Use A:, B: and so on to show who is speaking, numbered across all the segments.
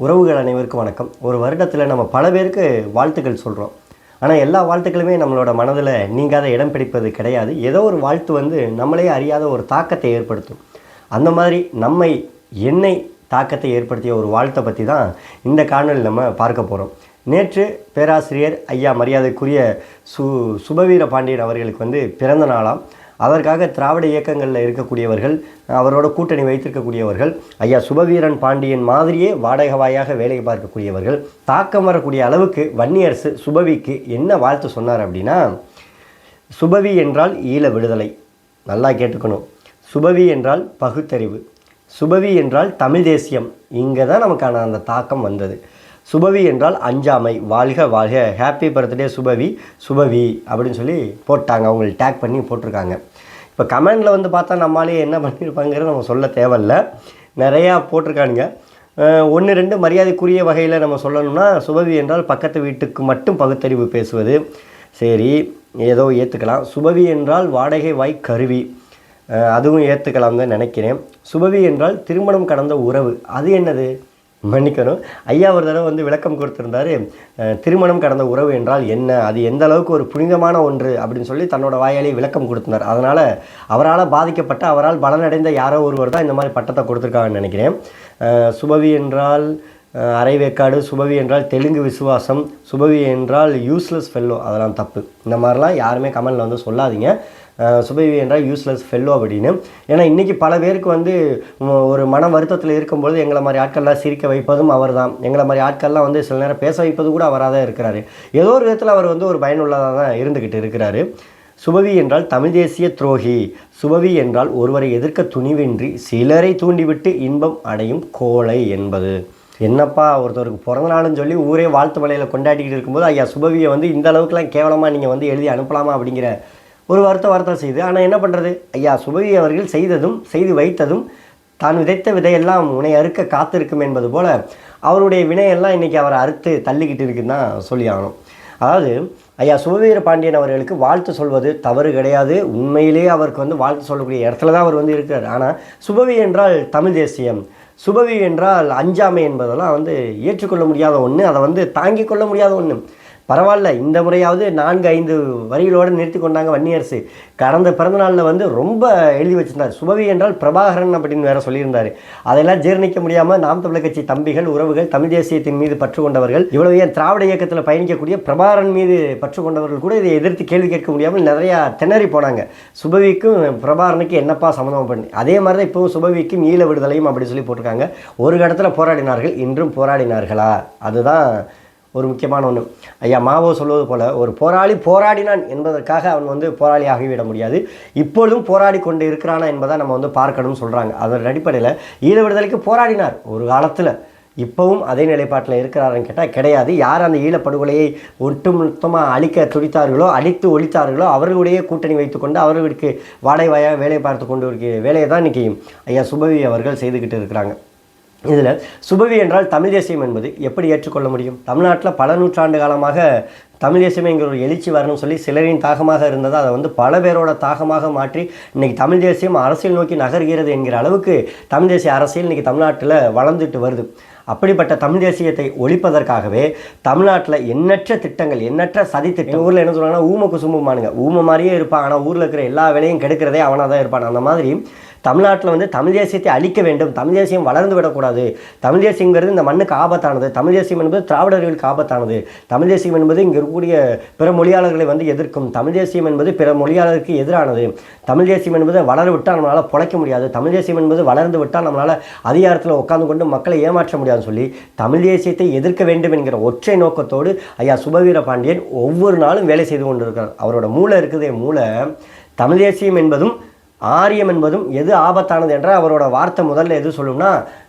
A: உறவுகள் அனைவருக்கும் வணக்கம். ஒரு வருடத்தில் நம்ம பல பேருக்கு வாழ்த்துக்கள் சொல்கிறோம். ஆனால் எல்லா வாழ்த்துக்களுமே நம்மளோட மனதில் நீங்காத இடம் பிடிப்பது கிடையாது. ஏதோ ஒரு வாழ்த்து நம்மளே அறியாத ஒரு தாக்கத்தை ஏற்படுத்தும். அந்த மாதிரி என்னை தாக்கத்தை ஏற்படுத்திய ஒரு வாழ்த்தை பற்றி தான் இந்த காணொலியில் நம்ம பார்க்க போகிறோம். நேற்று பேராசிரியர் ஐயா மரியாதைக்குரிய சுபவீர பாண்டியன் அவர்களுக்கு பிறந்த நாளாம். அதற்காக திராவிட இயக்கங்களில் இருக்கக்கூடியவர்கள், அவரோட கூட்டணி வைத்திருக்கக்கூடியவர்கள், ஐயா சுபவீரன் பாண்டியன் மாதிரியே வாடகவாயாக வேலை பார்க்கக்கூடியவர்கள், தாக்கம் வரக்கூடிய அளவுக்கு வன்னியரசு சுபவிக்கு என்ன வாழ்த்து சொன்னார் அப்படின்னா, சுபவி என்றால் ஈழ விடுதலை. நல்லா கேட்டுக்கணும். சுபவி என்றால் பகுத்தறிவு. சுபவி என்றால் தமிழ் தேசியம். இங்கே தான் நமக்கான அந்த தாக்கம் வந்தது. சுபவி என்றால் அஞ்சாமை. வாழ்க வாழ்க, ஹாப்பி பர்த்டே சுபவி, சுபவி அப்படின்னு சொல்லி போட்டாங்க. அவங்களை டேக் பண்ணி போட்டிருக்காங்க. இப்போ கமெண்டில் பார்த்தா நம்மளாலே என்ன பண்ணியிருப்பாங்கிறது நம்ம சொல்ல தேவையில்ல. நிறையா போட்டிருக்கானுங்க. 1-2 மரியாதைக்குரிய வகையில் நம்ம சொல்லணும்னா, சுபவி என்றால் பக்கத்து வீட்டுக்கு மட்டும் பகுத்தறிவு பேசுவது. சரி, ஏதோ ஏற்றுக்கலாம். சுபவி என்றால் வாடகை வாய் கருவி, அதுவும் ஏற்றுக்கலாம் தான் நினைக்கிறேன். சுபவி என்றால் திருமணம் கடந்த உறவு. அது என்னது? மன்னிக்கணும், ஐயா ஒரு தடவை விளக்கம் கொடுத்துருந்தாரு. திருமணம் கடந்த உறவு என்றால் என்ன, அது எந்த அளவுக்கு ஒரு புனிதமான ஒன்று அப்படின்னு சொல்லி தன்னோட வாயாலே விளக்கம் கொடுத்திருந்தார். அதனால் அவரால் பாதிக்கப்பட்ட, அவரால் பலனடைந்த யாரோ ஒருவர் தான் இந்த மாதிரி பட்டத்தை கொடுத்துருக்காங்கன்னு நினைக்கிறேன். சுபவி என்றால் அரைவேக்காடு, சுபவி என்றால் தெலுங்கு விசுவாசம், சுபவி என்றால் யூஸ்லெஸ் ஃபெல்லோ, அதெல்லாம் தப்பு. இந்த மாதிரிலாம் யாருமே கமெண்டில் சொல்லாதீங்க. சுபவி என்றால் யூஸ்லெஸ் ஃபெல்லோ அப்படின்னு. ஏன்னா இன்றைக்கி பல பேருக்கு ஒரு மன வருத்தத்தில் இருக்கும்போது எங்களை மாதிரி ஆட்கள்லாம் சிரிக்க வைப்பதும் அவர் தான். எங்களை மாதிரி ஆட்கள்லாம் சில நேரம் பேச வைப்பது கூட அவராக தான் இருக்கிறாரு. ஏதோ ஒரு விதத்தில் அவர் ஒரு பயனுள்ளதாக தான் இருந்துக்கிட்டு இருக்கிறாரு. சுபவி என்றால் தமிழ் தேசிய துரோகி. சுபவி என்றால் ஒருவரை எதிர்க்க துணிவின்றி சிலரை தூண்டிவிட்டு இன்பம் அடையும் கோழை என்பது. என்னப்பா, ஒருத்தருக்கு பிறந்த நாளுன்னு சொல்லி ஊரே வாழ்த்து மலையில் கொண்டாடிக்கிட்டு இருக்கும்போது ஐயா சுபவியை இந்த அளவுக்குலாம் கேவலமாக நீங்கள் எழுதி அனுப்பலாமா அப்படிங்கிற ஒரு வருத்தம் செய்து. ஆனால் என்ன பண்ணுறது, ஐயா சுபவி அவர்கள் செய்து வைத்ததும் தான் விதைத்த விதையெல்லாம் உன்னை அறுக்க காத்திருக்கும் என்பது போல் அவருடைய வினையெல்லாம் இன்றைக்கி அவரை அறுத்து தள்ளிக்கிட்டு இருக்குன்னு தான் சொல்லி ஆகணும். அதாவது ஐயா சுபவீர பாண்டியன் அவர்களுக்கு வாழ்த்து சொல்வது தவறு கிடையாது. உண்மையிலேயே அவருக்கு வாழ்த்து சொல்லக்கூடிய இடத்துல தான் அவர் இருக்கிறார். ஆனால் சுபவி என்றால் தமிழ் தேசியம், சுபவி என்றால் அஞ்சாமை என்பதெல்லாம் ஏற்றுக்கொள்ள முடியாத ஒன்று, அதை தாங்கிக் கொள்ள முடியாத ஒன்று. பரவாயில்ல, இந்த முறையாவது 4-5 வரிகளோடு நிறுத்தி கொண்டாங்க வன்னியரசு. கடந்த பிறந்தநாளில் ரொம்ப எழுதி வச்சுருந்தார். சுபவி என்றால் பிரபாகரன் அப்படின்னு வேறு சொல்லியிருந்தார். அதெல்லாம் ஜீர்ணிக்க முடியாமல் நாம் தமிழர் கட்சி தம்பிகள், உறவுகள், தமிழ் தேசியத்தின் மீது பற்று கொண்டவர்கள், இவ்வளவு ஏன் திராவிட இயக்கத்தில் பயணிக்கக்கூடிய பிரபாகரன் மீது பற்று கொண்டவர்கள் கூட இதை எதிர்த்து கேள்வி கேட்க முடியாமல் நிறையா திணறி போனாங்க. சுபவிக்கும் பிரபாகரனுக்கு என்னப்பா சம்மந்தம் பண்ணி, அதே மாதிரி தான் இப்போவும் சுபவிக்கும் ஈழ விடுதலையும் அப்படி சொல்லி போட்டிருக்காங்க. ஒரு இடத்துல போராடினார்கள், இன்றும் போராடினார்களா? அதுதான் ஒரு முக்கியமான ஒன்று. ஐயா மாவோ சொல்வது போல், ஒரு போராளி போராடினான் என்பதற்காக அவன் போராளி ஆகிவிட முடியாது. இப்பொழுதும் போராடி கொண்டு இருக்கிறானா என்பதை நம்ம பார்க்கணும்னு சொல்கிறாங்க. அதன் அடிப்படையில் ஈழ விடுதலைக்கு போராடினார் ஒரு காலத்தில். இப்போவும் அதே நிலைப்பாட்டில் இருக்கிறாருன்னு கேட்டால் கிடையாது. யார் அந்த ஈழப்படுகொலையை ஒட்டுமொத்தமாக அழிக்க துடித்தார்களோ, அழித்து ஒழித்தார்களோ, அவர்களுடைய கூட்டணி வைத்துக்கொண்டு அவர்களுக்கு வாடகைவாயாக வேலை பார்த்து கொண்டு இருக்கிற வேலையை தான் இன்றைக்கி ஐயா சுபவி அவர்கள் செய்துக்கிட்டு இருக்கிறாங்க. இதில் சுபவி என்றால் தமிழ் தேசியம் என்பது எப்படி ஏற்றுக்கொள்ள முடியும்? தமிழ்நாட்டில் பல நூற்றாண்டு காலமாக தமிழ் தேசியமே இங்கே ஒரு எழுச்சி வரணும்னு சொல்லி சிலரின் தாகமாக இருந்தது. அதை பல பேரோட தாகமாக மாற்றி இன்றைக்கி தமிழ் தேசியம் அரசியல் நோக்கி நகர்கிறது என்கிற அளவுக்கு தமிழ் தேசிய அரசியல் இன்றைக்கி தமிழ்நாட்டில் வளர்ந்துட்டு வருது. அப்படிப்பட்ட தமிழ் தேசியத்தை ஒழிப்பதற்காகவே தமிழ்நாட்டில் எண்ணற்ற திட்டங்கள், எண்ணற்ற சதி திட்டம். ஊரில் என்ன சொல்கிறாங்கன்னா, ஊமை குசும்புமானுங்க. ஊமை மாதிரியே இருப்பான், ஆனால் ஊரில் இருக்கிற எல்லா வேலையும் கெடுக்கிறதே அவனாக தான் இருப்பான். அந்த மாதிரி தமிழ்நாட்டில் தமிழ் தேசியத்தை அழிக்க வேண்டும், தமிழ் தேசியம் வளர்ந்து விடக்கூடாது, தமிழ் தேசியங்கிறது இந்த மண்ணுக்கு ஆபத்தானது, தமிழ் தேசியம் என்பது திராவிடர்களுக்கு ஆபத்தானது, தமிழ் தேசியம் என்பது இங்கே இருக்கக்கூடிய பிற மொழியாளர்களை எதிர்க்கும், தமிழ் தேசியம் என்பது பிற மொழியாளருக்கு எதிரானது, தமிழ் தேசியம் என்பது வளர விட்டால் நம்மளால் பொழைக்க முடியாது, தமிழ் தேசியம் என்பது வளர்ந்து விட்டால் நம்மளால் அதிகாரத்தில் உட்கார்ந்து கொண்டு மக்களை ஏமாற்ற முடியாதுன்னு சொல்லி தமிழ் தேசியத்தை எதிர்க்க வேண்டும் என்கிற ஒற்றை நோக்கத்தோடு ஐயா சுபவீர பாண்டியன் ஒவ்வொரு நாளும் வேலை செய்து கொண்டிருக்கிறார். அவரோட மூளை இருக்குதே மூளை, தமிழ் தேசியம் என்பதும் ஆரியம் என்பதும் எது ஆபத்தானது என்ற அவரோட வார்த்தை முதல்ல எது சொல்லும்னா,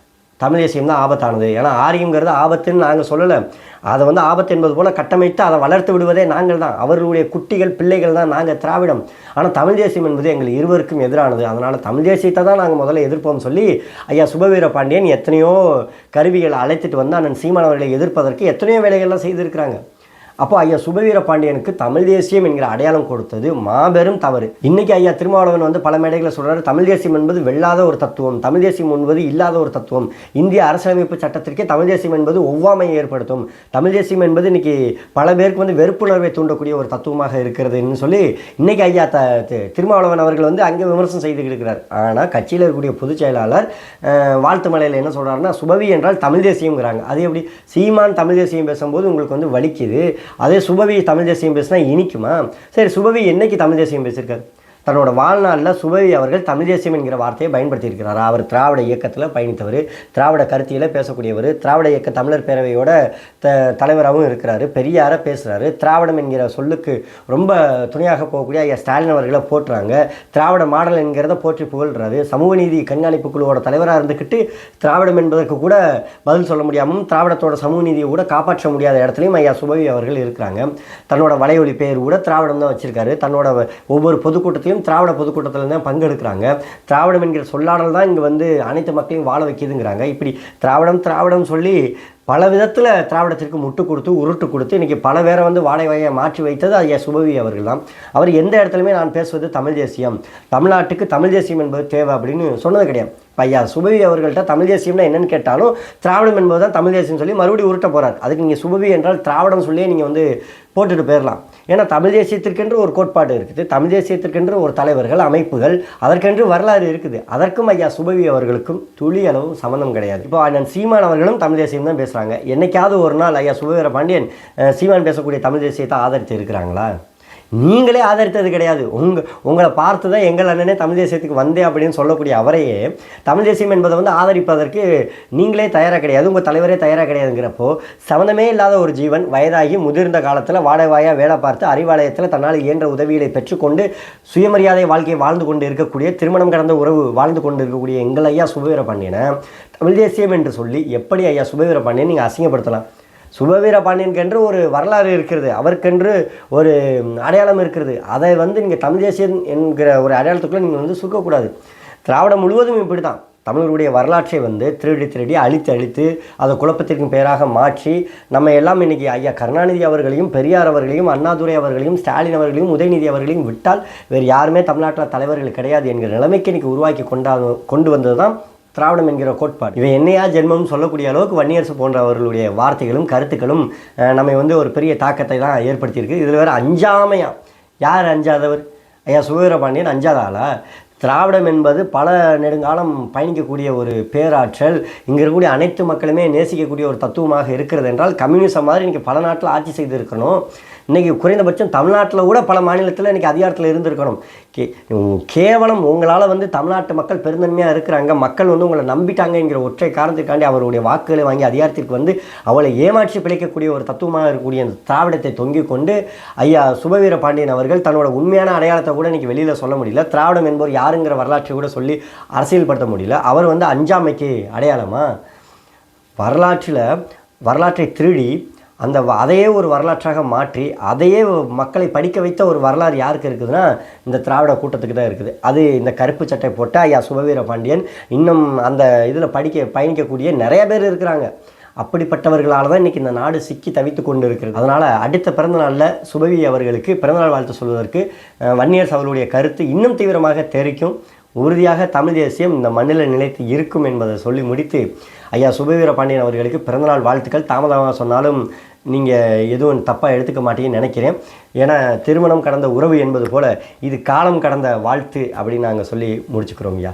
A: தமிழ் தேசியம் தான் ஆபத்தானது. ஏன்னா ஆரியங்கிறது ஆபத்துன்னு நாங்கள் சொல்லலை, அதை ஆபத்து என்பது போல் கட்டமைத்து அதை வளர்த்து விடுவதே நாங்கள் தான், அவர்களுடைய குட்டிகள் பிள்ளைகள் தான் நாங்கள் திராவிடம். ஆனால் தமிழ் தேசியம் என்பது எங்கள் இருவருக்கும் எதிரானது, அதனால் தமிழ் தேசியத்தை தான் நாங்கள் முதல்ல எதிர்ப்போம்னு சொல்லி ஐயா சுபவீர பாண்டியன் எத்தனையோ கருவிகளை அழைத்துட்டு வந்து அண்ணன் சீமான் அவர்களை எதிர்ப்பதற்கு எத்தனையோ வேலைகள்லாம் செய்திருக்கிறாங்க. அப்போ ஐயா சுபவீர பாண்டியனுக்கு தமிழ் தேசியம் என்கிற அடையாளம் கொடுத்தது மாபெரும் தவறு. இன்னைக்கு ஐயா திருமாவளவன் வந்து பல மேடைகளை சொல்றாரு, தமிழ் தேசியம் என்பது வெல்லாத ஒரு தத்துவம், தமிழ் தேசியம் என்பது இல்லாத ஒரு தத்துவம், இந்திய அரசியலமைப்பு சட்டத்திற்கே தமிழ் தேசியம் என்பது ஒவ்வாமையை ஏற்படுத்தும், தமிழ் தேசியம் என்பது இன்னைக்கு பல பேருக்கு வந்து வெறுப்புணர்வை தூண்டக்கூடிய ஒரு தத்துவமாக இருக்கிறதுன்னு சொல்லி இன்னைக்கு ஐயா திருமாவளவன் அவர்கள் வந்து அங்கே விமர்சனம் செய்துக்கிட்டு இருக்கிறார். ஆனால் கட்சியில் இருக்கக்கூடிய பொதுச் செயலாளர் வாழ்த்து மலையில் என்ன சொல்றாருன்னா, சுபவி என்றால் தமிழ் தேசியம்ங்கிறாங்க. அது எப்படி சீமான் தமிழ் தேசியம் பேசும்போது உங்களுக்கு வந்து வலிக்குது, அதே சுபவி தமிழ் தேசியம் பேசினா இனிக்குமா? சரி, சுபவி என்னைக்கு தமிழ் தேசியம் பேசியிருக்காரு? தன்னோட வாழ்நாளில் சுபவி அவர்கள் தமிழ் தேசியம் என்கிற வார்த்தையை பயன்படுத்தியிருக்கிறார். அவர் திராவிட இயக்கத்தில் பயணித்தவர், திராவிட கருத்தியில் பேசக்கூடியவர், திராவிட இயக்க தமிழர் பேரவையோட தலைவராகவும் இருக்கிறாரு, பெரியார பேசுகிறாரு, திராவிடம் என்கிற சொல்லுக்கு ரொம்ப துணையாக போகக்கூடிய ஐயா ஸ்டாலின் அவர்களை போட்டுறாங்க, திராவிட மாடல் என்கிறத போற்றி புகழ்கிறாரு, சமூக நீதி கண்காணிப்பு குழுவோட தலைவராக இருந்துக்கிட்டு திராவிடம் என்பதற்கு கூட பதில் சொல்ல முடியாமல் திராவிடத்தோட சமூக நீதியை கூட காப்பாற்ற முடியாத இடத்துலையும் ஐயா சுபவி அவர்கள் இருக்கிறாங்க. தன்னோட வலையொலி பேர் கூட திராவிடம் தான் வச்சிருக்காரு. தன்னோட ஒவ்வொரு பொதுக்கூட்டத்தையும் திராவிட பொதுக்கூட்டத்தில் தான் பங்கெடுக்கிறாங்க. திராவிடம் என்கிற சொல்லாடல் தான் இங்கே வந்து அனைத்து மக்களையும் வாழ வைக்கிதுங்கிறாங்க. இப்படி திராவிடம் திராவிடம் சொல்லி பல விதத்தில் திராவிடத்திற்கு முட்டு கொடுத்து உருட்டு கொடுத்து இன்றைக்கி பல பேரை வந்து வாடகையை மாற்றி வைத்தது ஐயா சுபவி அவர்கள் தான். அவர் எந்த இடத்துலையுமே நான் பேசுவது தமிழ் தேசியம், தமிழ்நாட்டுக்கு தமிழ் தேசியம் என்பது தேவை அப்படின்னு சொன்னது கிடையாது. ஐயா சுபவி அவர்கள்ட்ட தமிழ் தேசியம்னா என்னன்னு கேட்டாலும் திராவிடம் என்பது தான் தமிழ் தேசியம் சொல்லி மறுபடியும் உருட்ட போகிறார். அதுக்கு நீங்கள் சுபவி என்றால் திராவிடம் சொல்லியே நீங்கள் வந்து போட்டுட்டு போயிடலாம். ஏன்னா தமிழ் தேசியத்திற்கென்று ஒரு கோட்பாடு இருக்குது, தமிழ் தேசியத்திற்கென்று ஒரு தலைவர்கள் அமைப்புகள் அதற்கென்று வரலாறு இருக்குது. அதற்கும் ஐயா சுபவி அவர்களுக்கும் துளி அளவு சம்மந்தம் கிடையாது. இப்போ அண்ணன் சீமான் அவர்களும் தமிழ் தேசியம் தான் பேசுகிறாங்க. என்னைக்காவது ஒரு நாள் ஐயா சுபவீர பாண்டியன் சீமான் பேசக்கூடிய தமிழ் தேசியத்தை ஆதரித்து இருக்கிறாங்களா? நீங்களே ஆதரித்தது கிடையாது. உங்களை பார்த்து தான் எங்கள் அண்ணனே தமிழ் தேசியத்துக்கு வந்தேன் அப்படின்னு சொல்லக்கூடிய அவரையே தமிழ் தேசியம் என்பதை வந்து ஆதரிப்பதற்கு நீங்களே தயாராக கிடையாது, உங்கள் தலைவரே தயாராக கிடையாதுங்கிறப்போ சம்மந்தமே இல்லாத ஒரு ஜீவன் வயதாகி முதிர்ந்த காலத்தில் வாடகையாக வேலை பார்த்து அறிவாலயத்தில் தன்னால் இயன்ற உதவிகளை பெற்றுக்கொண்டு சுயமரியாதை வாழ்க்கையை வாழ்ந்து கொண்டு இருக்கக்கூடிய திருமணம் கடந்த உறவு வாழ்ந்து கொண்டு இருக்கக்கூடிய எங்கள் ஐயா சுபவீர பாண்டியனை தமிழ் தேசியம் என்று சொல்லி எப்படி ஐயா சுபவீர பாண்டியன் நீங்கள் அசிங்கப்படுத்தலாம்? சுபவீர பாண்டியனுக்கென்று ஒரு வரலாறு இருக்கிறது, அவருக்கென்று ஒரு அடையாளம் இருக்கிறது. அதை வந்து நீங்கள் தமிழ் தேசியம் என்கிற ஒரு அடையாளத்துக்குள்ளே நீங்கள் வந்து சுருக்கக்கூடாது. திராவிடம் முழுவதும் இப்படி தான் தமிழருடைய வரலாற்றை வந்து திருடி அழித்து அதை குழப்பத்திற்கும் பேராக மாற்றி நம்ம எல்லாம் இன்றைக்கி ஐயா கருணாநிதி அவர்களையும் பெரியார் அவர்களையும் அண்ணாதுரை அவர்களையும் ஸ்டாலின் அவர்களையும் உதயநிதி அவர்களையும் விட்டால் வேறு யாருமே தமிழ்நாட்டில் தலைவர்கள் கிடையாது என்கிற நிலைமைக்கு இன்றைக்கி உருவாக்கி கொண்டு வந்தது தான் திராவிடம் என்கிற கோட்பாடு. இவன் என்னையா ஜென்மம் சொல்லக்கூடிய அளவுக்கு வன்னியரசு போன்றவர்களுடைய வார்த்தைகளும் கருத்துக்களும் நம்ம வந்து ஒரு பெரிய தாக்கத்தை தான் ஏற்படுத்தியிருக்கு. இதில் வேறு அஞ்சாமையா யார் அஞ்சாதவர்? ஐயா சுபவீர பாண்டியன் அஞ்சாத ஆளா? திராவிடம் என்பது பல நெடுங்காலம் பயணிக்கக்கூடிய ஒரு பேராற்றல், இங்கே இருக்கக்கூடிய அனைத்து மக்களுமே நேசிக்கக்கூடிய ஒரு தத்துவமாக இருக்கிறது என்றால் கம்யூனிசம் மாதிரி இன்றைக்கி பல நாட்டில் ஆட்சி செய்து இருக்கணும். இன்றைக்கி குறைந்தபட்சம் தமிழ்நாட்டில் கூட பல மாநிலத்தில் இன்றைக்கி அதிகாரத்தில் இருந்திருக்கணும். கேவலம் உங்களால் வந்து தமிழ்நாட்டு மக்கள் பெருந்தன்மையாக இருக்கிறாங்க, மக்கள் வந்து உங்களை நம்பிட்டாங்கங்கிற ஒற்றை காரணத்துக்காண்டி அவருடைய வாக்குகளை வாங்கி அதிகாரத்திற்கு வந்து அவளை ஏமாற்றி பிழைக்கக்கூடிய ஒரு தத்துவமாக இருக்கக்கூடிய அந்த திராவிடத்தை தொங்கிக் கொண்டு ஐயா சுபவீர பாண்டியன் அவர்கள் தன்னோட உண்மையான அடையாளத்தை கூட இன்றைக்கி வெளியில் சொல்ல முடியல. திராவிடம் என்பவர் யாருங்கிற வரலாற்றை கூட சொல்லி அரசியல்படுத்த முடியல. அவர் வந்து அஞ்சாமைக்கு அடையாளமா? வரலாற்றை திருடி அதையே ஒரு வரலாற்றாக மாற்றி அதையே மக்களை படிக்க வைத்த ஒரு வரலாறு யாருக்கு இருக்குதுன்னா இந்த திராவிட கூட்டத்துக்கு தான் இருக்குது. அது இந்த கருப்பு சட்டை போட்ட ஐயா சுபவீர பாண்டியன் இன்னும் அந்த இதில் பயணிக்கக்கூடிய நிறைய பேர் இருக்கிறாங்க. அப்படிப்பட்டவர்களால் தான் இன்றைக்கி இந்த நாடு சிக்கி தவித்து கொண்டு இருக்கிறது. அதனால் அடுத்த பிறந்தநாளில் சுபவி அவர்களுக்கு பிறந்தநாள் வாழ்த்து சொல்வதற்கு வன்னியரசு அவர்களுடைய கருத்து இன்னும் தீவிரமாக தெரிக்கும். உறுதியாக தமிழ் தேசியம் இந்த மண்ணில் நிலைத்து இருக்கும் என்பதை சொல்லி முடித்து ஐயா சுபவீர பாண்டியன் அவர்களுக்கு பிறந்தநாள் வாழ்த்துக்கள். தாமதமாக சொன்னாலும் நீங்கள் எதுவும் தப்பாக எடுத்துக்க மாட்டீங்கன்னு நினைக்கிறேன். ஏன்னா திருமணம் கடந்த உறவு என்பது போல் இது காலம் கடந்த வாழ்த்து அப்படின்னு நாங்கள் சொல்லி முடிச்சுக்கிறோம் ஐயா.